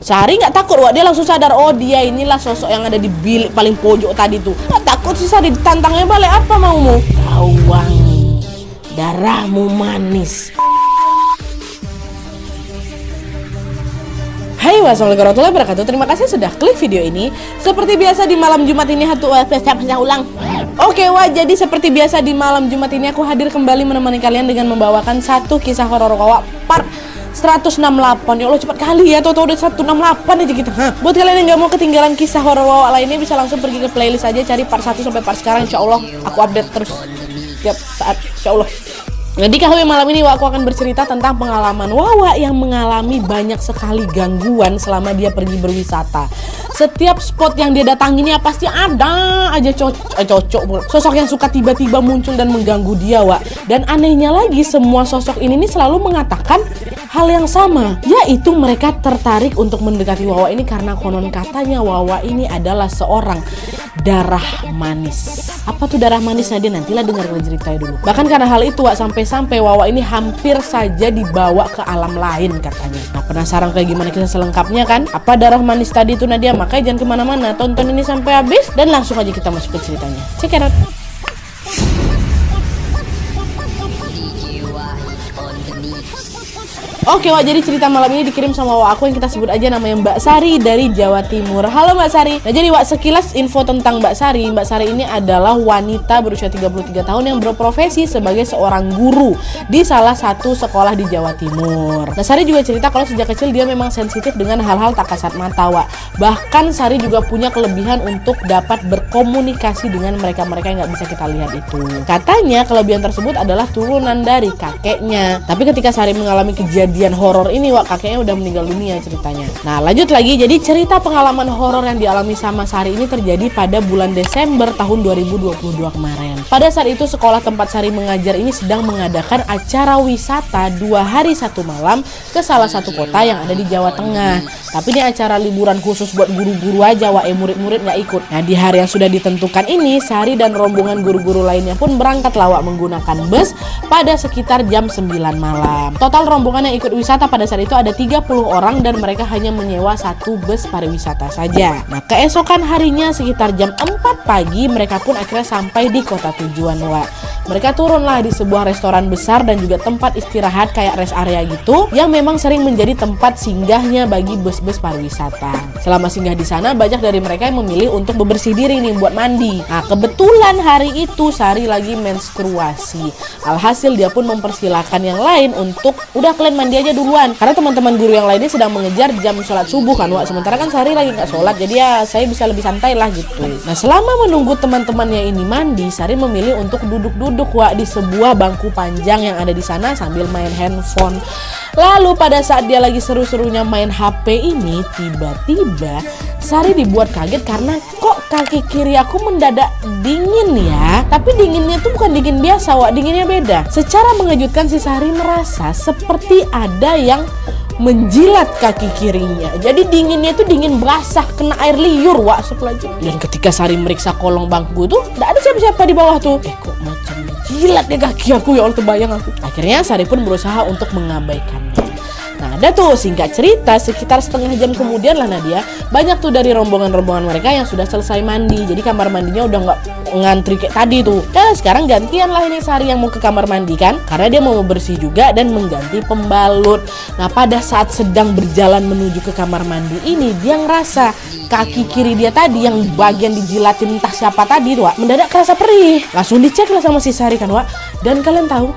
Sari nggak takut, wah dia langsung sadar, oh dia inilah sosok yang ada di bilik paling pojok tadi tuh. Nggak takut sih Sari, ditantangnya balik, apa maumu? Kau wangi, darahmu manis. Hai, wassalamualaikum warahmatullahi wabarakatuh. Terima kasih sudah klik video ini. Seperti biasa di malam Jumat ini ulang. Oke, wah, jadi seperti biasa di malam Jumat ini aku hadir kembali menemani kalian dengan membawakan satu kisah horor Wawa part 168. Ya Allah, cepat kali ya, tuh udah 168 aja kita. Buat kalian yang gak mau ketinggalan kisah horor Wawa lainnya, bisa langsung pergi ke playlist aja, cari part 1 sampai part sekarang. Insya Allah aku update terus tiap saat, insya Allah. Nah, di KHW malam ini aku akan bercerita tentang pengalaman Wawa yang mengalami banyak sekali gangguan selama dia pergi berwisata. Setiap spot yang dia datangin ya pasti ada aja cocok sosok yang suka tiba-tiba muncul dan mengganggu dia, Wak. Dan anehnya lagi, semua sosok ini nih selalu mengatakan hal yang sama, yaitu mereka tertarik untuk mendekati Wawa ini karena konon katanya Wawa ini adalah seorang darah manis. Apa tuh darah manis? Nah, dia nantilah dengar ceritanya dulu. Bahkan karena hal itu, Wak, sampai Wawa ini hampir saja dibawa ke alam lain katanya. Nah, penasaran kayak gimana kisah selengkapnya kan? Apa darah manis tadi itu Nadia? Makanya jangan kemana-mana, tonton ini sampai habis dan langsung aja kita masuk ke ceritanya. Check it out. Oke, Wak, jadi cerita malam ini dikirim sama Wak aku yang kita sebut aja namanya Mbak Sari dari Jawa Timur. Halo Mbak Sari. Nah, jadi Wak, sekilas info tentang Mbak Sari. Mbak Sari ini adalah wanita berusia 33 tahun yang berprofesi sebagai seorang guru di salah satu sekolah di Jawa Timur. Nah, Sari juga cerita kalau sejak kecil dia memang sensitif dengan hal-hal tak kasat mata, Wak. Bahkan Sari juga punya kelebihan untuk dapat berkomunikasi dengan mereka-mereka yang nggak bisa kita lihat itu. Katanya kelebihan tersebut adalah turunan dari kakeknya. Tapi ketika Sari mengalami kejadian horor ini, Wak, kakeknya udah meninggal dunia ceritanya. Nah, lanjut lagi. Jadi cerita pengalaman horor yang dialami sama Sari ini terjadi pada bulan Desember tahun 2022 kemarin. Pada saat itu sekolah tempat Sari mengajar ini sedang mengadakan acara wisata 2 hari 1 malam ke salah satu kota yang ada di Jawa Tengah. Tapi ini acara liburan khusus buat guru-guru aja, Wak, murid-murid nggak ikut. Nah, di hari yang sudah ditentukan ini, Sari dan rombongan guru-guru lainnya pun berangkat, Wak, menggunakan bus pada sekitar jam 9 malam. Total rombongan yang ikut wisata pada saat itu ada 30 orang dan mereka hanya menyewa satu bus pariwisata saja. Nah, keesokan harinya sekitar jam 4 pagi mereka pun akhirnya sampai di kota tujuan, Wak. Mereka turunlah di sebuah restoran besar dan juga tempat istirahat kayak rest area gitu yang memang sering menjadi tempat singgahnya bagi bus-bus pariwisata. Selama singgah di sana, banyak dari mereka yang memilih untuk bebersih diri nih buat mandi. Nah, kebetulan hari itu Sari lagi menstruasi. Alhasil dia pun mempersilahkan yang lain untuk udah kalian mandi aja duluan, karena teman-teman guru yang lainnya sedang mengejar jam sholat subuh kan, Wak. Sementara kan Sari lagi nggak sholat, jadi ya saya bisa lebih santai lah gitu. Nah, selama menunggu teman-temannya ini mandi, Sari memilih untuk duduk-duduk, Wak, di sebuah bangku panjang yang ada di sana sambil main handphone. Lalu pada saat dia lagi seru-serunya main HP ini, tiba-tiba Sari dibuat kaget karena kok kaki kiri aku mendadak dingin ya. Tapi dinginnya tuh bukan dingin biasa, Wak, dinginnya beda. Secara mengejutkan si Sari merasa seperti ada yang menjilat kaki kirinya. Jadi dinginnya itu dingin basah, kena air liur, Wak, sepelajeng. Dan ketika Sari meriksa kolong bangku tuh nggak ada siapa-siapa di bawah tuh. Kok macam menjilat deh kaki aku, ya Allah, terbayang aku. Akhirnya Sari pun berusaha untuk mengabaikannya. Nah, ada tuh, singkat cerita, sekitar setengah jam kemudian lah Nadia, banyak tuh dari rombongan-rombongan mereka yang sudah selesai mandi. Jadi kamar mandinya udah nggak ngantri kayak tadi tuh. Dan sekarang gantian lah ini Sari yang mau ke kamar mandi kan, karena dia mau bersih juga dan mengganti pembalut. Nah, pada saat sedang berjalan menuju ke kamar mandi ini, dia ngerasa kaki kiri dia tadi yang bagian dijilatin entah siapa tadi tuh, Wak, mendadak kerasa perih. Langsung dicek lah sama si Sari kan, Wak. Dan kalian tahu,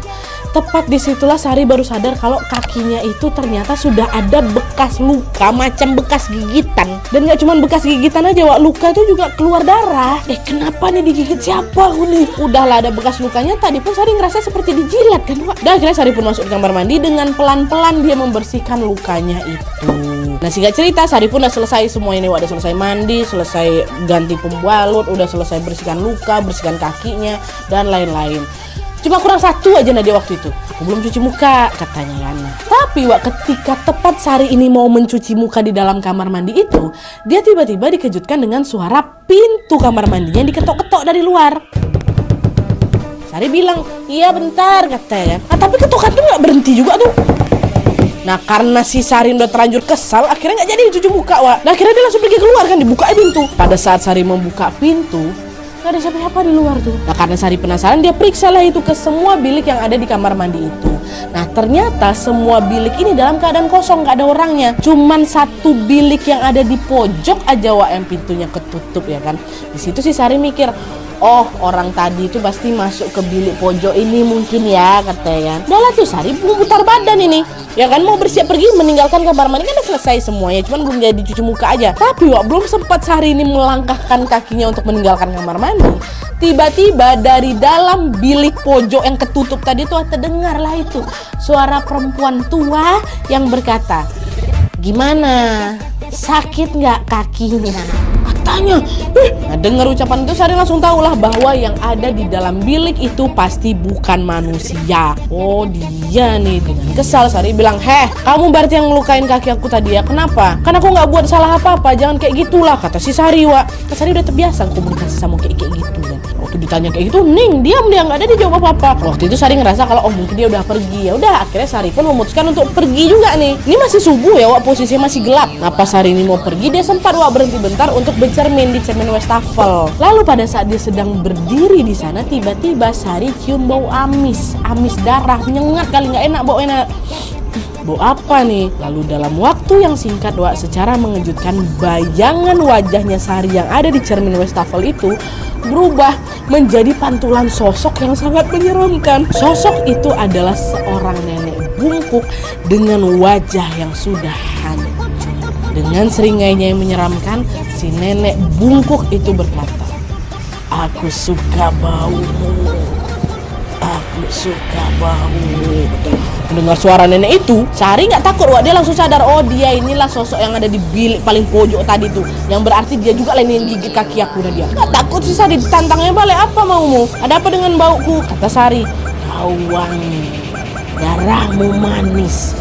tepat disitulah Sari baru sadar kalau kakinya itu ternyata sudah ada bekas luka macam bekas gigitan. Dan gak cuma bekas gigitan aja, Wak, luka itu juga keluar darah. Kenapa nih digigit siapa aku nih? Udahlah ada bekas lukanya, tadi pun Sari ngerasa seperti dijilat kan, Wak. Dan akhirnya Sari pun masuk ke kamar mandi dengan pelan-pelan dia membersihkan lukanya itu. Nah, singkat cerita, Sari pun udah selesai semua ini, Wak. Udah selesai mandi, selesai ganti pembalut, udah selesai bersihkan luka, bersihkan kakinya, dan lain-lain. Cuma kurang satu aja Nadia waktu itu, aku belum cuci muka katanya kan. Tapi, Wak, ketika tepat Sari ini mau mencuci muka di dalam kamar mandi itu, dia tiba-tiba dikejutkan dengan suara pintu kamar mandinya yang diketok-ketok dari luar. Sari bilang, iya bentar katanya. Nah, tapi ketokan tuh gak berhenti juga tuh. Nah karena si Sari udah terlanjur kesal, akhirnya nggak jadi dicuci muka, Wak. Nah akhirnya dia langsung pergi keluar kan, dibuka pintu. Pada saat Sari membuka pintu, nggak ada siapa-siapa di luar tuh. Nah karena Sari penasaran, dia periksa lah itu ke semua bilik yang ada di kamar mandi itu. Nah ternyata semua bilik ini dalam keadaan kosong, nggak ada orangnya. Cuman satu bilik yang ada di pojok aja, Wak, yang pintunya ketutup ya kan. Di situ si Sari mikir, oh orang tadi itu pasti masuk ke bilik pojok ini mungkin ya, katanya kan. Udah lah tuh Sari putar badan ini, ya kan, mau bersiap pergi meninggalkan kamar mandi, kan udah selesai semuanya, cuman belum jadi cuci muka aja. Tapi Wak, belum sempat Sari ini melangkahkan kakinya untuk meninggalkan kamar mandi, tiba-tiba dari dalam bilik pojok yang ketutup tadi tuh terdengarlah itu suara perempuan tua yang berkata, gimana, sakit nggak kakinya? Katanya. Nah dengar ucapan itu Sari langsung tahulah bahwa yang ada di dalam bilik itu pasti bukan manusia. Oh dia nih. Dengan kesal Sari bilang, kamu berarti yang ngelukain kaki aku tadi ya? Kenapa? Karena aku nggak buat salah apa-apa, jangan kayak gitulah, kata si Sari, Wak. Sari udah terbiasa komunikasi sama kayak gitu kan. Waktu ditanya kayak gitu, diam, dia nggak ada dijawab apa-apa. Waktu itu Sari ngerasa kalau mungkin dia udah pergi. Ya udah, akhirnya Sari pun memutuskan untuk pergi juga nih. Ini masih subuh ya, Wak, posisinya masih gelap. Nah pas Sari ini mau pergi, dia sempat, Wak, berhenti bentar untuk bercermin di cermin wastafel. Lalu pada saat dia sedang berdiri di sana, tiba-tiba Sari cium bau amis darah, nyengat kali, nggak enak, bau enak. Bau apa nih? Lalu dalam waktu yang singkat, Wak, secara mengejutkan bayangan wajahnya Sari yang ada di cermin wastafel itu berubah menjadi pantulan sosok yang sangat menyeramkan. Sosok itu adalah seorang nenek bungkuk dengan wajah yang sudah hancur. Dengan seringainya yang menyeramkan, si nenek bungkuk itu berkata, aku suka baumu, aku suka baumu. Mendengar suara nenek itu, Sari nggak takut, Wak. Dia langsung sadar, oh dia inilah sosok yang ada di bilik paling pojok tadi tuh, yang berarti dia juga lain yang gigit kaki aku. Dia nggak takut sih Sari, ditantangnya balik, apa maumu? Ada apa dengan bauku? Kata Sari, kau wangi, darahmu manis.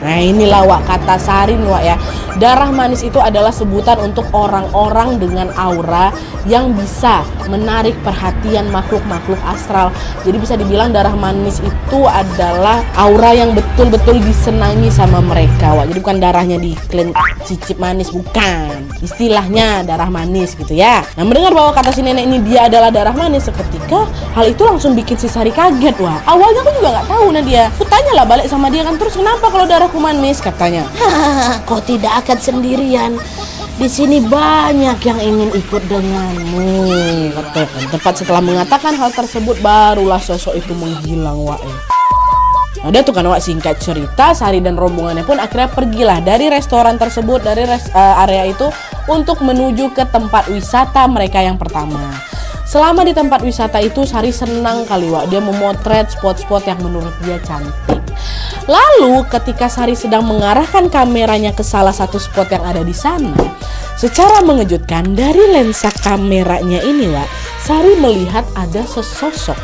Nah inilah, Wak, kata Sari nih, Wak, ya. Darah manis itu adalah sebutan untuk orang-orang dengan aura yang bisa menarik perhatian makhluk-makhluk astral. Jadi bisa dibilang darah manis itu adalah aura yang betul-betul disenangi sama mereka, Wak. Jadi bukan darahnya diklaim cicip manis, bukan. Istilahnya darah manis gitu ya. Nah mendengar bahwa kata si nenek ini dia adalah darah manis, seketika hal itu langsung bikin si Sari kaget, Wak. Awalnya aku juga nggak tahu Nadia. Aku tanyalah balik sama dia kan, terus kenapa kalau darahku manis, katanya. Kau tidak akan sendirian. Di sini banyak yang ingin ikut denganmu, katanya. Tepat setelah mengatakan hal tersebut, barulah sosok itu menghilang, Wak. Ada tuh kan, Wak, singkat cerita, Sari dan rombongannya pun akhirnya pergilah dari restoran tersebut, dari area itu, untuk menuju ke tempat wisata mereka yang pertama. Selama di tempat wisata itu, Sari senang kali, Wak. Dia memotret spot-spot yang menurut dia cantik. Lalu ketika Sari sedang mengarahkan kameranya ke salah satu spot yang ada di sana, secara mengejutkan dari lensa kameranya ini, Wak, Sari melihat ada sesosok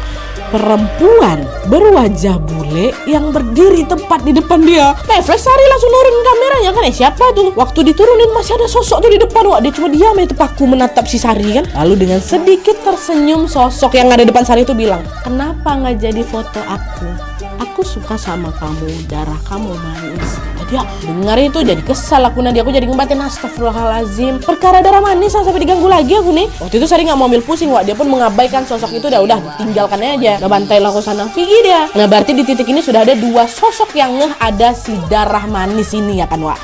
perempuan berwajah bule yang berdiri tepat di depan dia. Refleks Sari langsung nurunin kameranya kan, siapa tuh? Waktu diturunin masih ada sosok tuh di depan, Wak. Dia cuma diam itu paku menatap si Sari kan. Lalu dengan sedikit tersenyum, sosok yang ada depan Sari itu bilang, kenapa nggak jadi foto aku? Aku suka sama kamu, darah kamu manis. Dia dengar itu jadi kesal aku, Nadia. Aku jadi ngebatin, astagfirullahalazim, perkara darah manis sampai diganggu lagi aku nih. Waktu itu Sari nggak mau ambil pusing, Wak. Dia pun mengabaikan sosok itu, udah tinggalkannya aja. Udah bantailah aku sana, pergi dia. Nah berarti di titik ini sudah ada dua sosok yang ngeh ada si darah manis ini ya kan, Wak.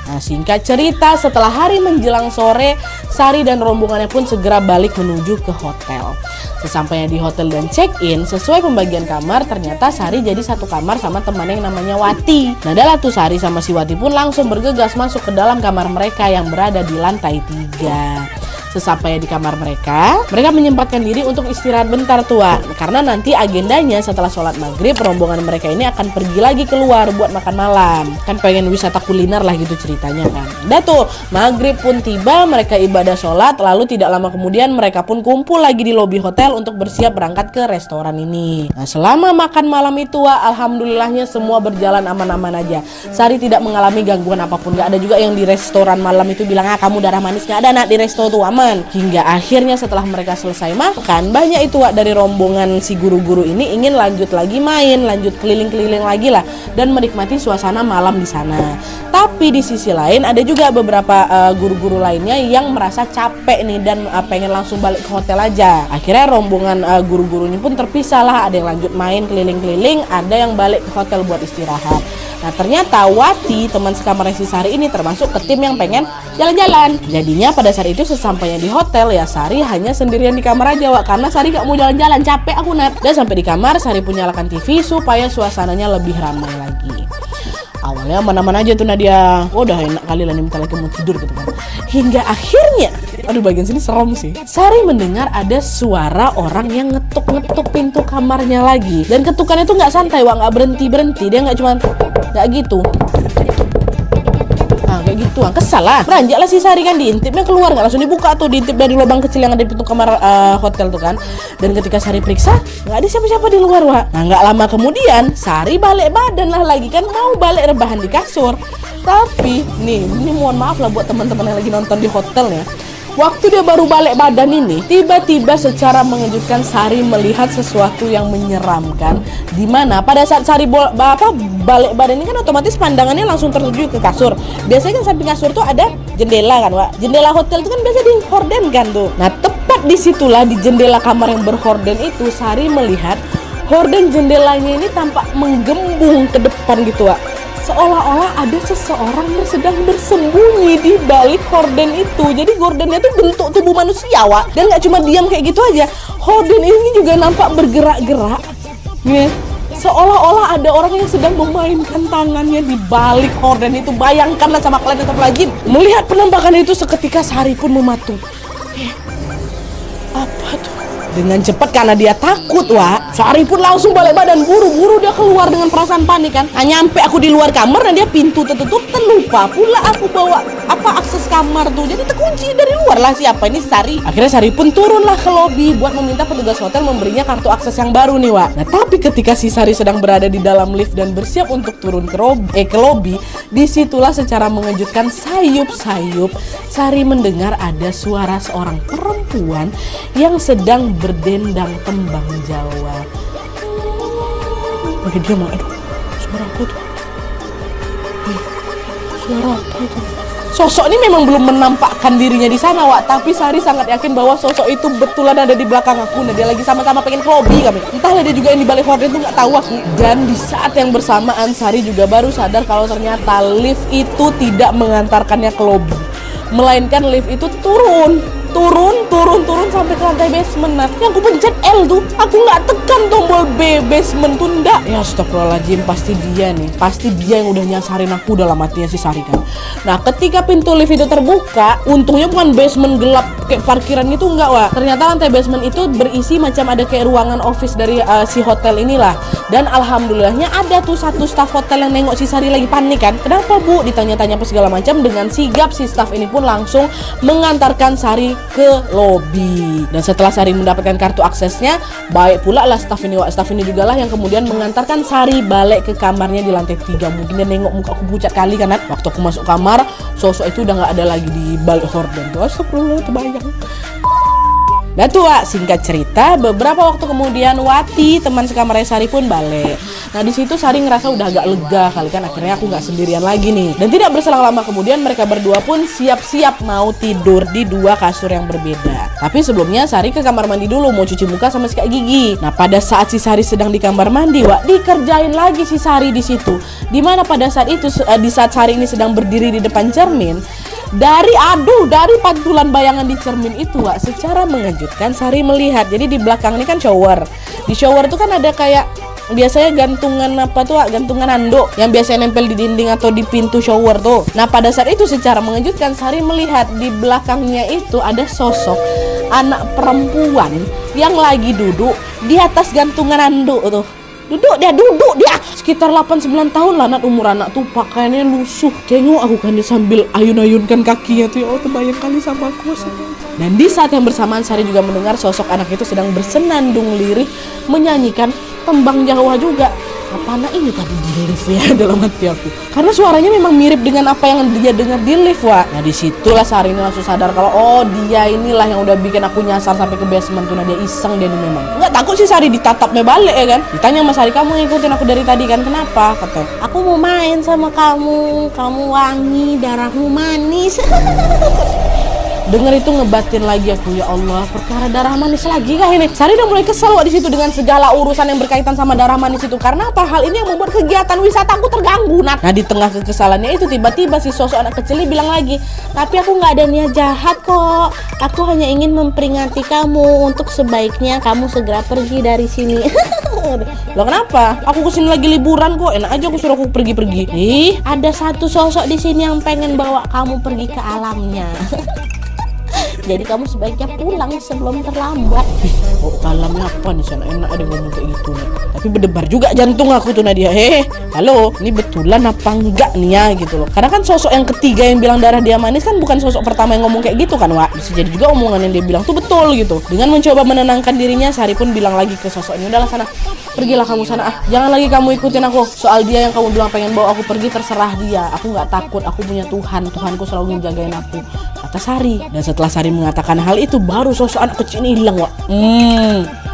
Nah singkat cerita, setelah hari menjelang sore, Sari dan rombongannya pun segera balik menuju ke hotel. Sesampainya di hotel dan check-in, sesuai pembagian kamar, ternyata Sari jadi satu kamar sama temannya yang namanya Wati. Nah adalah tuh Sari sama si Wati pun langsung bergegas masuk ke dalam kamar mereka yang berada di lantai 3. Sesampainya di kamar mereka menyempatkan diri untuk istirahat bentar, tua. Karena nanti agendanya setelah sholat maghrib, rombongan mereka ini akan pergi lagi keluar buat makan malam. Kan pengen wisata kuliner lah gitu ceritanya kan. Udah tuh, maghrib pun tiba, mereka ibadah sholat, lalu tidak lama kemudian mereka pun kumpul lagi di lobi hotel untuk bersiap berangkat ke restoran ini. Nah selama makan malam itu, alhamdulillahnya semua berjalan aman-aman aja. Sari tidak mengalami gangguan apapun. Gak ada juga yang di restoran malam itu bilang, kamu darah manis. Gak ada, nak, di resto tuh aman. teman-teman. Hingga akhirnya setelah mereka selesai makan, banyak itu Wak dari rombongan si guru-guru ini ingin lanjut lagi main, lanjut keliling-keliling lagi lah dan menikmati suasana malam di sana. Tapi di sisi lain ada juga beberapa guru-guru lainnya yang merasa capek nih dan pengen langsung balik ke hotel aja. Akhirnya rombongan guru-guru ini pun terpisah lah, ada yang lanjut main keliling-keliling, ada yang balik ke hotel buat istirahat. Nah ternyata Wati, teman sekamarnya si Sari ini termasuk ke tim yang pengen jalan-jalan. Jadinya pada saat itu sesampainya di hotel ya Sari hanya sendirian di kamar aja Wak, karena Sari gak mau jalan-jalan, capek aku Nat. Dan sampai di kamar Sari pun nyalakan TV supaya suasananya lebih ramai lagi. Awalnya mana-mana aja tuh Nadia, udah enak kali lah nih bentar lagi mau tidur gitu kan. Hingga akhirnya, aduh bagian sini serem sih, Sari mendengar ada suara orang yang ngetuk-ngetuk pintu kamarnya lagi. Dan ketukannya tuh gak santai Wak, gak berhenti-berhenti. Dia gak cuma gak gitu, nah kayak gitu, kesal lah. Beranjak lah si Sari kan, diintipnya keluar, gak langsung dibuka tuh, diintip dari lubang kecil yang ada di pintu kamar hotel tuh kan. Dan ketika Sari periksa, gak ada siapa-siapa di luar Wak. Nah gak lama kemudian Sari balik badan lah lagi kan, mau balik rebahan di kasur. Tapi nih, ini mohon maaf lah buat teman-teman yang lagi nonton di hotel ya. Waktu dia baru balik badan ini, tiba-tiba secara mengejutkan Sari melihat sesuatu yang menyeramkan. Dimana pada saat Sari balik badan ini kan otomatis pandangannya langsung tertuju ke kasur. Biasanya kan samping kasur tuh ada jendela kan Wak. Jendela hotel itu kan biasa dihorden kan tuh. Nah tepat disitulah di jendela kamar yang berhorden itu, Sari melihat horden jendelanya ini tampak menggembung ke depan gitu Wak. Seolah-olah ada seseorang yang sedang bersembunyi di balik horden itu. Jadi gordennya tuh bentuk tubuh manusia Wak. Dan gak cuma diam kayak gitu aja, horden ini juga nampak bergerak-gerak nih. Seolah-olah ada orang yang sedang memainkan tangannya di balik horden itu. Bayangkanlah sama kalian tetap lagi melihat penampakan itu, seketika Sari pun mematung. Apa tuh? Dengan cepat karena dia takut Wak, Sari pun langsung balik badan, buru-buru dia keluar dengan perasaan panik kan. Nyampe aku di luar kamar dan dia pintu tertutup, terlupa pula aku bawa akses kamar tuh, jadi terkunci dari luar lah. Siapa ini Sari? Akhirnya Sari pun turunlah ke lobi buat meminta petugas hotel memberinya kartu akses yang baru nih Wak. Nah tapi ketika si Sari sedang berada di dalam lift dan bersiap untuk turun ke lobi, disitulah secara mengejutkan sayup-sayup Sari mendengar ada suara seorang perempuan yang sedang berdendang tembang Jawa. Oke dia mah, aduh suara apa tuh? Suara apa itu? Sosok ini memang belum menampakkan dirinya di sana Wak, tapi Sari sangat yakin bahwa sosok itu betulan ada di belakang aku. Nah dia lagi sama-sama pengen ke lobby kami. Entahlah dia juga yang di balik horden tuh nggak tahu aku. Dan di saat yang bersamaan Sari juga baru sadar kalau ternyata lift itu tidak mengantarkannya ke lobby, melainkan lift itu turun sampai ke lantai basement. Nah yang aku pencet L tuh, aku nggak tekan tombol B basement tuh ndak. Ya astagfirullahaladzim, pasti dia yang udah nyasarin aku dalam hatinya si Sari kan. Nah ketika pintu lift itu terbuka, untungnya bukan basement gelap kayak parkiran gitu enggak Wak. Ternyata lantai basement itu berisi macam ada kayak ruangan office dari si hotel inilah. Dan alhamdulillahnya ada tuh satu staf hotel yang nengok si Sari lagi panik kan. Kenapa Bu? Ditanya-tanya apa segala macam. Dengan sigap si staf ini pun langsung mengantarkan Sari ke lobby. Dan setelah Sari mendapatkan kartu aksesnya, baik pula lah staf ini Wak. Staf ini juga lah yang kemudian mengantarkan Sari balik ke kamarnya di lantai 3. Mungkin dia nengok muka aku pucat kali kan. Waktu aku masuk kamar, sosok itu udah gak ada lagi di balik horden tuh. Astagfirullah, terbayang. Nah tuh Wak, singkat cerita, beberapa waktu kemudian Wati, teman sekamarnya Sari pun balik. Nah di situ Sari ngerasa udah agak lega kali kan, akhirnya aku nggak sendirian lagi nih. Dan tidak berselang lama kemudian mereka berdua pun siap-siap mau tidur di dua kasur yang berbeda. Tapi sebelumnya Sari ke kamar mandi dulu mau cuci muka sama sikat gigi. Nah pada saat si Sari sedang di kamar mandi Wak, dikerjain lagi si Sari di situ. Dimana pada saat itu di saat Sari ini sedang berdiri di depan cermin, dari pantulan bayangan di cermin itu Wak, secara mengejutkan Sari melihat. Jadi di belakang ini kan shower. Di shower itu kan ada kayak biasanya gantungan apa tuh Wak, gantungan handuk yang biasanya nempel di dinding atau di pintu shower tuh. Nah pada saat itu secara mengejutkan Sari melihat di belakangnya itu ada sosok anak perempuan yang lagi duduk di atas gantungan handuk tuh. Duduk dia sekitar 8-9 tahun lah umur anak tuh, pakaiannya lusuh. Tengok aku kan dia sambil ayun-ayunkan kakinya tuh. Oh terbayang kali sama aku. Dan di saat yang bersamaan Sari juga mendengar sosok anak itu sedang bersenandung lirih menyanyikan tembang Jawa juga. apa anak ini tadi di lift ya dalam hati aku. Karena suaranya memang mirip dengan apa yang dia dengar di lift, Wak. Nah disitulah Sari ini langsung sadar kalau oh dia inilah yang udah bikin aku nyasar sampai ke basement tuh. Nah dia iseng dia nih memang. Nggak takut sih Sari ditatapnya balik ya kan. Ditanya sama Sari, kamu ngikutin aku dari tadi kan, kenapa? Katanya, aku mau main sama kamu, kamu wangi, darahmu manis. Dengar itu ngebatin lagi aku, ya Allah, perkara darah manis lagi kah ini? Sari udah mulai kesel di situ dengan segala urusan yang berkaitan sama darah manis itu. Karena apa? Hal ini yang membuat kegiatan wisata aku terganggu, Nat. Nah di tengah kekesalannya itu tiba-tiba si sosok anak kecil ini bilang lagi, tapi aku nggak ada niat jahat kok. Aku hanya ingin memperingati kamu untuk sebaiknya kamu segera pergi dari sini. Loh kenapa? Aku kesini lagi liburan kok, enak aja aku suruh aku pergi-pergi. Ih, ada satu sosok di sini yang pengen bawa kamu pergi ke alamnya. Jadi kamu sebaiknya pulang sebelum terlambat. Kok alamnya apa nih sana? Enak ada ngomong kayak gitu nih. Tapi berdebar juga jantung aku tuh Nadia. Halo, ini betulan apa enggak nih ya gitu loh. Karena kan sosok yang ketiga yang bilang darah dia manis kan bukan sosok pertama yang ngomong kayak gitu kan, Wak. Bisa jadi juga omongan yang dia bilang tuh betul gitu. Dengan mencoba menenangkan dirinya, Sari pun bilang lagi ke sosok ini, udahlah sana, pergilah kamu sana, jangan lagi kamu ikutin aku. Soal dia yang kamu bilang pengen bawa aku pergi, terserah dia. Aku nggak takut, aku punya Tuhan, Tuhanku selalu menjagain aku, kata Sari. Dan setelah Sari mengatakan hal itu, baru sosok anak kecil ini hilang, Wak.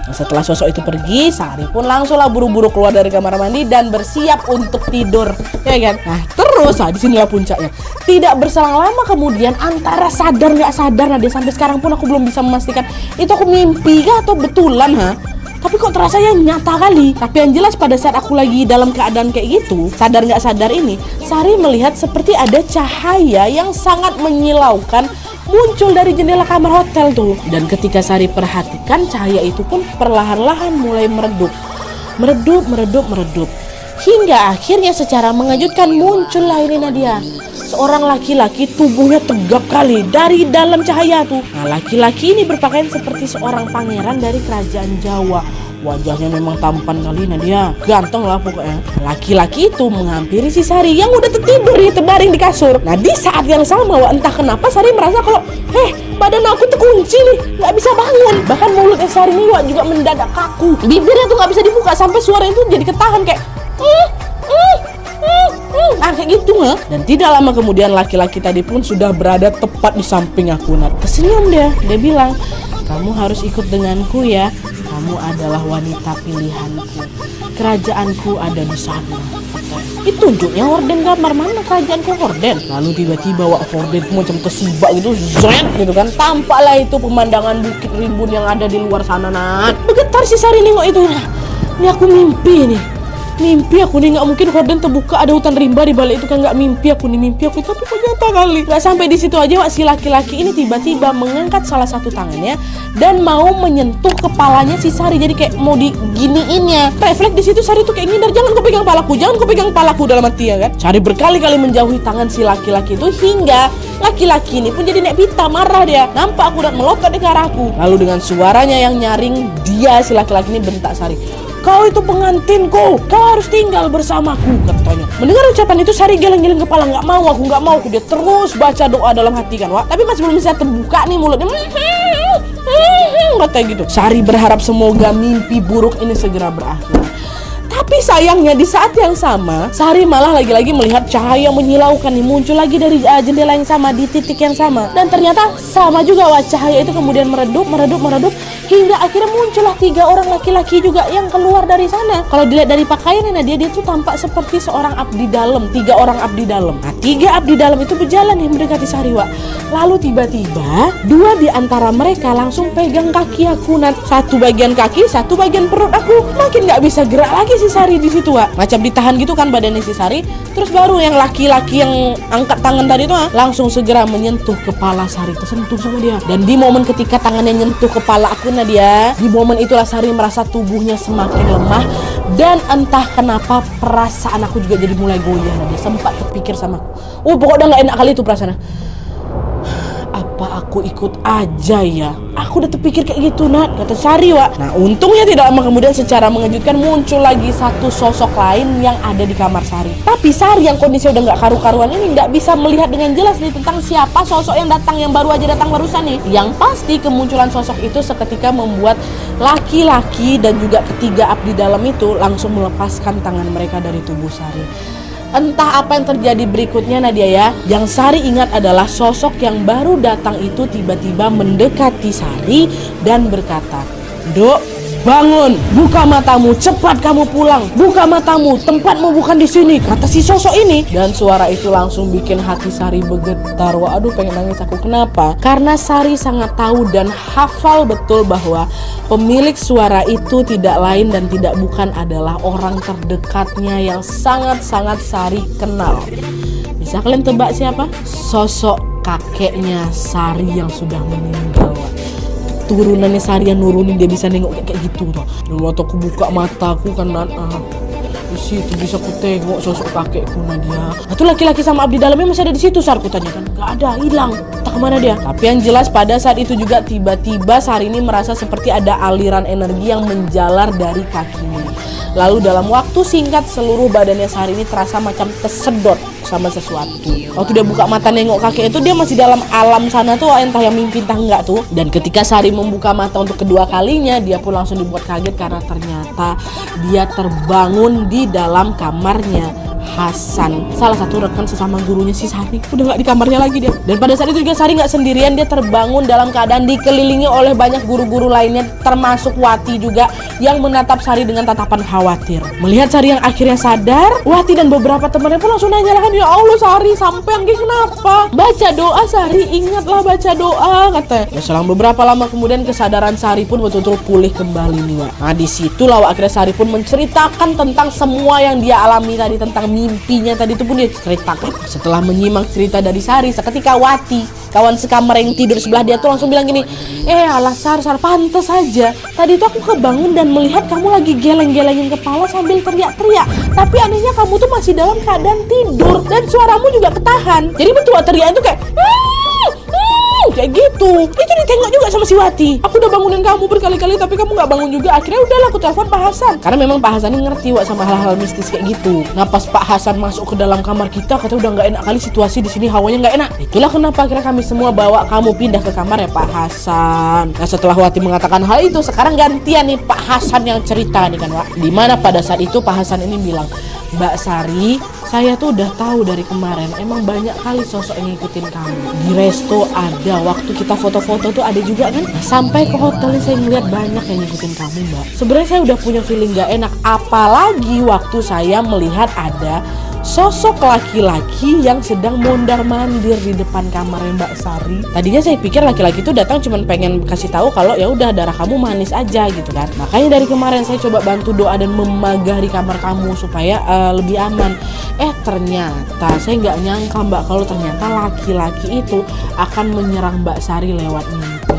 Nah, setelah sosok itu pergi, Sari pun langsunglah buru-buru keluar dari kamar mandi dan bersiap untuk tidur, ya kan? Nah terus, disinilah puncaknya. Tidak berselang lama kemudian, antara sadar nggak sadar, Nadia sampai sekarang pun aku belum bisa memastikan itu aku mimpi kah atau betulan, tapi kok terasa yang nyata kali. Tapi yang jelas pada saat aku lagi dalam keadaan kayak gitu, sadar nggak sadar ini, Sari melihat seperti ada cahaya yang sangat menyilaukan muncul dari jendela kamar hotel tuh. Dan ketika Sari perhatikan, cahaya itu pun perlahan-lahan mulai meredup. Hingga akhirnya secara mengejutkan muncullah ini Nadia, seorang laki-laki tubuhnya tegap kali dari dalam cahaya tuh. Nah laki-laki ini berpakaian seperti seorang pangeran dari kerajaan Jawa. Wajahnya memang tampan kali Nadia, ganteng lah pokoknya. Laki-laki itu menghampiri si Sari yang udah tertidur di terbaring di kasur. Nah di saat yang sama, entah kenapa Sari merasa kalau badan aku terkunci nih, nggak bisa bangun. Bahkan mulutnya Sari ini juga mendadak kaku, bibirnya tuh nggak bisa dibuka sampai suara itu jadi ketahan kayak kayak gitu. Dan tidak lama kemudian laki-laki tadi pun sudah berada tepat di samping aku. Nah tersenyum dia bilang, kamu harus ikut denganku ya. Kamu adalah wanita pilihanku. Kerajaanku ada di sana. Itu tunjuknya horden kamar, mana kerajaanku horden. Lalu tiba-tiba horden macam kesibak gitu, zret gitu kan. Tampaklah itu pemandangan Bukit Rimbun yang ada di luar sana. Nah, bergetar si Sari nengok itu. Ini aku mimpi nih. Mimpi aku nih, nggak mungkin horden terbuka ada hutan rimba di balik itu kan, nggak mimpi aku tapi kok nyata kali. Nggak sampai di situ aja, Wak, si laki-laki ini tiba-tiba mengangkat salah satu tangannya dan mau menyentuh kepalanya si Sari, jadi kayak mau diginiinnya. Refleks di situ Sari tuh kayak ngindar, jangan kau pegang palaku dalam hati ya kan. Sari berkali-kali menjauhi tangan si laki-laki itu hingga laki-laki ini pun jadi nek pita, marah dia. Nampak aku dan melotot ke arahku. Lalu dengan suaranya yang nyaring, dia si laki-laki ini bentak Sari, kau itu pengantinku, kau harus tinggal bersamaku, katanya. Mendengar ucapan itu Sari geleng-geleng kepala, nggak mau aku. Dia terus baca doa dalam hati kan, Wak. Tapi masih belum bisa terbuka nih mulutnya, katanya gitu. Sari berharap semoga mimpi buruk ini segera berakhir. Tapi sayangnya di saat yang sama, Sari malah lagi-lagi melihat cahaya menyilaukan nih muncul lagi dari jendela yang sama di titik yang sama. Dan ternyata sama juga, Wak, cahaya itu kemudian meredup hingga akhirnya muncullah 3 orang laki-laki juga yang keluar dari sana. Kalau dilihat dari pakaiannya dia tuh tampak seperti seorang abdi dalam, 3 orang abdi dalam. Nah 3 abdi dalam itu berjalan nih mendekati Sari, Wak. Lalu tiba-tiba 2 di antara mereka langsung pegang kaki aku, Nat. 1 bagian kaki, 1 bagian perut aku. Makin nggak bisa gerak lagi si Sari di situ, Wak. Macam ditahan gitu kan badannya si Sari. Terus baru yang laki-laki yang angkat tangan tadi tuh langsung segera menyentuh kepala Sari, tersentuh sama dia. Dan di momen ketika tangannya nyentuh kepala aku, Nadia, di momen itulah Sari merasa tubuhnya semakin lemah dan entah kenapa perasaan aku juga jadi mulai goyah. Nadia sempat terpikir sama aku, pokoknya nggak enak kali itu perasaannya. Apa Apa aku ikut aja ya? Aku udah terpikir kayak gitu, Nat, kata Sari, Wak. Nah, untungnya tidak lama kemudian secara mengejutkan muncul lagi satu sosok lain yang ada di kamar Sari. Tapi Sari yang kondisinya udah nggak karu-karuan ini nggak bisa melihat dengan jelas nih tentang siapa sosok yang datang, yang baru aja datang barusan nih. Yang pasti kemunculan sosok itu seketika membuat laki-laki dan juga ketiga abdi dalam itu langsung melepaskan tangan mereka dari tubuh Sari. Entah apa yang terjadi berikutnya, Nadia ya. Yang Sari ingat adalah sosok yang baru datang itu tiba-tiba mendekati Sari dan berkata, "Dok, bangun, buka matamu, cepat kamu pulang. Buka matamu, tempatmu bukan di sini," kata si sosok ini. Dan suara itu langsung bikin hati Sari bergetar. Wah, aduh, pengen nangis aku. Kenapa? Karena Sari sangat tahu dan hafal betul bahwa pemilik suara itu tidak lain dan tidak bukan adalah orang terdekatnya yang sangat-sangat Sari kenal. Bisa kalian tebak siapa? Sosok kakeknya Sari yang sudah meninggal. Turunannya Sari yang nurunin dia bisa nengok kayak gitu tuh. Dan waktu aku buka mataku kan, di situ bisa ku tengok sosok kakekku, Nadia. Itu laki-laki sama abdi dalamnya masih ada di situ, Sar, ku tanyakan. Gak ada, hilang. Tak kemana dia? Tapi yang jelas pada saat itu juga tiba-tiba Sari ini merasa seperti ada aliran energi yang menjalar dari kakinya. Lalu dalam waktu singkat seluruh badannya Sari ini terasa macam tersedot sama sesuatu. Waktu dia buka mata nengok kakek itu, dia masih dalam alam sana tuh, entah yang mimpi entah enggak tuh. Dan ketika Sari membuka mata untuk kedua kalinya, dia pun langsung dibuat kaget karena ternyata dia terbangun di dalam kamarnya Hasan, salah satu rekan sesama gurunya si Sari. Udah gak di kamarnya lagi dia. Dan pada saat itu juga Sari gak sendirian, dia terbangun dalam keadaan dikelilingi oleh banyak guru-guru lainnya, termasuk Wati juga yang menatap Sari dengan tatapan khawatir. Melihat Sari yang akhirnya sadar, Wati dan beberapa temannya pun langsung nanya kan, "Ya Allah Sari, sampai yang kenapa? Baca doa Sari, ingatlah baca doa," katanya. Ya, selang beberapa lama kemudian kesadaran Sari pun betul-betul pulih kembali nih, Wak. Nah, disitulah akhirnya Sari pun menceritakan tentang semua yang dia alami tadi, tentang mimpinya tadi itu pun dia ceritakan. Setelah menyimak cerita dari Sari, seketika Wati, kawan sekamar yang tidur sebelah dia tuh langsung bilang gini, alah Sar, pantes aja. Tadi tuh aku kebangun dan melihat kamu lagi geleng-gelengin kepala sambil teriak-teriak. Tapi anehnya kamu tuh masih dalam keadaan tidur dan suaramu juga ketahan. Jadi betul teriak itu kayak kayak gitu. Itu ditengok juga sama si Wati. "Aku udah bangunin kamu berkali-kali tapi kamu gak bangun juga." Akhirnya udahlah aku telepon Pak Hasan. Karena memang Pak Hasan ini ngerti, Wak, sama hal-hal mistis kayak gitu. Nah, pas Pak Hasan masuk ke dalam kamar kita, katanya udah gak enak kali situasi di sini, hawanya gak enak. Itulah kenapa akhirnya kami semua bawa kamu pindah ke kamar ya Pak Hasan. Nah, setelah Wati mengatakan hal itu, sekarang gantian nih Pak Hasan yang cerita nih kan, Wak. Dimana pada saat itu Pak Hasan ini bilang, "Mbak Sari, saya tuh udah tahu dari kemarin, emang banyak kali sosok yang ngikutin kamu. Di resto ada, waktu kita foto-foto tuh ada juga kan. Sampai ke hotel saya ngeliat banyak yang ngikutin kamu, Mbak. Sebenarnya saya udah punya feeling gak enak, apalagi waktu saya melihat ada sosok laki-laki yang sedang mondar-mandir di depan kamarnya Mbak Sari. Tadinya saya pikir laki-laki itu datang cuma pengen kasih tahu kalau ya udah darah kamu manis aja gitu kan. Makanya dari kemarin saya coba bantu doa dan memagari kamar kamu supaya lebih aman. Ternyata saya nggak nyangka Mbak kalau ternyata laki-laki itu akan menyerang Mbak Sari lewat mimpi."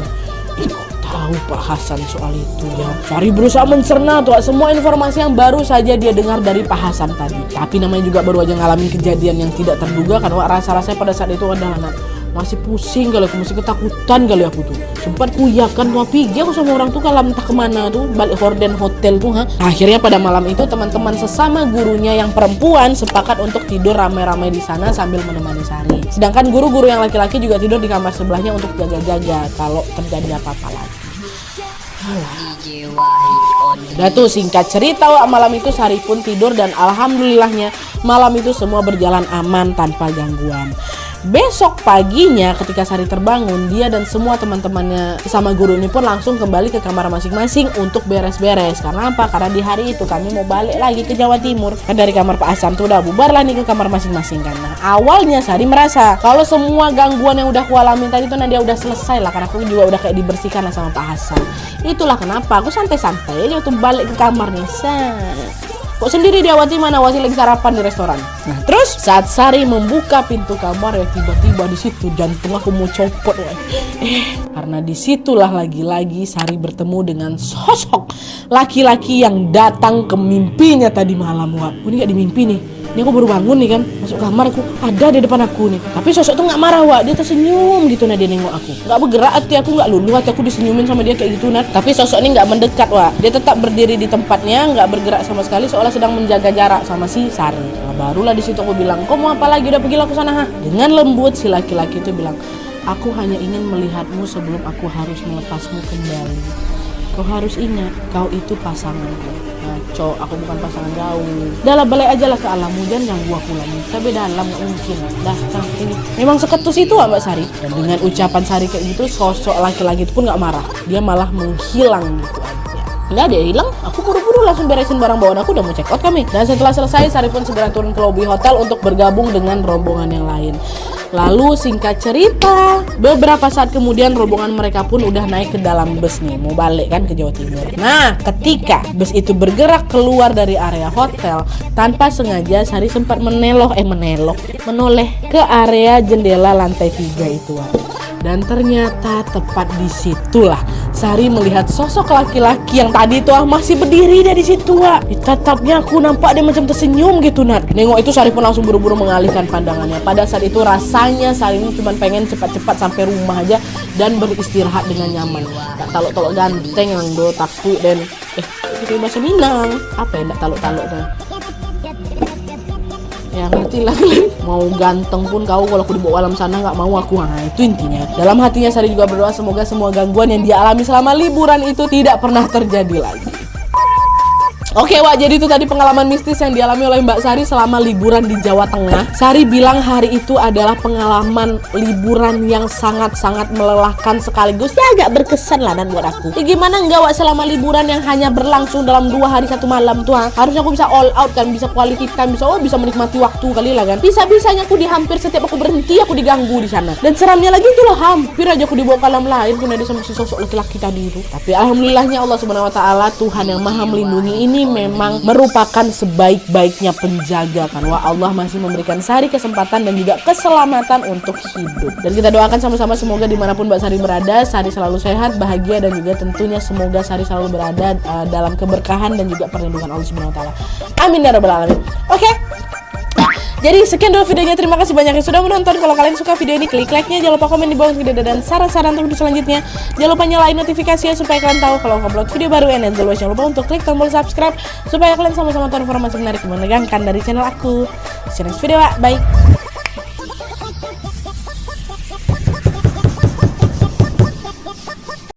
Tahu Pak Hasan soal itu ya. Sari berusaha mencerna tuh semua informasi yang baru saja dia dengar dari Pak Hasan tadi. Tapi namanya juga baru aja ngalamin kejadian yang tidak terduga kan, Wak. Rasa-rasanya pada saat itu adalah masih pusing kali aku, masih ketakutan kali aku tuh. Sempat kuyakan mau pergi aku sama orang tuh kalau entah kemana tuh, balik horden hotel tuh. Akhirnya pada malam itu teman-teman sesama gurunya yang perempuan sepakat untuk tidur ramai-ramai di sana sambil menemani Sari. Sedangkan guru-guru yang laki-laki juga tidur di kamar sebelahnya untuk jaga-jaga kalau terjadi apa-apa lagi. Udah tuh singkat cerita, Wak, malam itu Sari pun tidur dan alhamdulillahnya malam itu semua berjalan aman tanpa gangguan. Besok paginya ketika Sari terbangun, dia dan semua teman-temannya sama guru ini pun langsung kembali ke kamar masing-masing untuk beres-beres. Karena apa? Karena di hari itu kami mau balik lagi ke Jawa Timur. Kan dari kamar Pak Hasan tuh udah bubar lah nih ke kamar masing-masing kan. Nah, awalnya Sari merasa kalau semua gangguan yang udah aku alamin tadi tuh dia udah selesai lah, karena aku juga udah kayak dibersihkan lah sama Pak Hasan. Itulah kenapa aku santai-santai aja untuk balik ke kamarnya. Kok sendiri dia, Wati mana? Wati lagi sarapan di restoran. Nah, terus saat Sari membuka pintu kamar ya tiba-tiba di situ jantung aku mau copot. Karena disitulah lagi-lagi Sari bertemu dengan sosok laki-laki yang datang ke mimpinya tadi malam, Wak. Ini gak di mimpi nih. Ini aku baru bangun nih kan, masuk kamar aku ada di depan aku nih. Tapi sosok tuh nggak marah Wak, dia tersenyum gitu nah dia nengok aku. Nggak bergerak hati aku, nggak luluh hati aku disenyumin sama dia kayak gitu nah. Tapi sosok ini nggak mendekat Wak, dia tetap berdiri di tempatnya, nggak bergerak sama sekali seolah sedang menjaga jarak sama si Sari. Nah, barulah di situ aku bilang, kau mau apa lagi, udah pergilah ke sana ha. Dengan lembut si laki-laki itu bilang, aku hanya ingin melihatmu sebelum aku harus melepasmu kembali. Kau harus ingat, kau itu pasanganku. Ngaco, aku bukan pasangan kau. Dah balik aja lah ke alammu, jangan ganggu aku lagi. Tapi dalam gak mungkin. Dah, ini. Memang seketus itu Mbak Sari. Dan dengan ucapan Sari kayak gitu, sosok laki-laki itu pun gak marah. Dia malah menghilang gitu aja. Enggak, dia hilang. Aku buru-buru langsung beresin barang bawaan aku, udah mau check out kami. Dan setelah selesai, Sari pun segera turun ke lobi hotel untuk bergabung dengan rombongan yang lain. Lalu singkat cerita, beberapa saat kemudian rombongan mereka pun udah naik ke dalam bus nih, mau balik kan ke Jawa Timur. Nah, ketika bus itu bergerak keluar dari area hotel, tanpa sengaja Sari sempat menoleh ke area jendela lantai 3 itu. Dan ternyata tepat di situlah Sari melihat sosok laki-laki yang tadi itu masih berdiri dari situ. Tatapnya aku nampak dia macam tersenyum gitu Nat. Nengok itu Sari pun langsung buru-buru mengalihkan pandangannya. Pada saat itu rasanya Sari ini cuma pengen cepat-cepat sampai rumah aja dan beristirahat dengan nyaman. Tak taluk-taluk ganteng yang do takut dan itu bahasa Minang. Apa ya tak taluk-taluk tuh? Ya ngerti lah kalian. Mau ganteng pun kau kalau aku dibawa alam sana nggak mau aku. Nah itu intinya. Dalam hatinya Sari juga berdoa semoga semua gangguan yang dia alami selama liburan itu tidak pernah terjadi lagi. Oke Wak, jadi itu tadi pengalaman mistis yang dialami oleh Mbak Sari selama liburan di Jawa Tengah. Sari bilang hari itu adalah pengalaman liburan yang sangat-sangat melelahkan sekaligus ya agak berkesan lah dan buat aku. Ya gimana enggak Wak, selama liburan yang hanya berlangsung dalam 2 hari 1 malam tuh harusnya aku bisa all out kan, bisa quality time, bisa menikmati waktu kali lah kan. Bisa-bisanya aku hampir setiap aku berhenti aku diganggu di sana. Dan seramnya lagi itu loh, hampir aja aku dibawa ke alam lain pun ada sama si sosok laki-laki tadi itu. Tapi alhamdulillahnya Allah Subhanahu wa taala, Tuhan yang Maha melindungi ini memang merupakan sebaik-baiknya penjaga kan. Wah, Allah masih memberikan Sari kesempatan dan juga keselamatan untuk hidup. Dan kita doakan sama-sama semoga dimanapun Mbak Sari berada, Sari selalu sehat, bahagia dan juga tentunya semoga Sari selalu berada dalam keberkahan dan juga perlindungan Allah Subhanahu wa taala. Amin ya rabbal alamin. Oke. Jadi sekian dulu videonya, terima kasih banyak yang sudah menonton. Kalau kalian suka video ini, klik like-nya, jangan lupa komen di bawah video dan saran-saran untuk video selanjutnya. Jangan lupa nyalain notifikasinya supaya kalian tahu kalau upload video baru. And as always, jangan lupa untuk klik tombol subscribe supaya kalian sama-sama tahu informasi menarik menegangkan dari channel aku. See you next video, bye.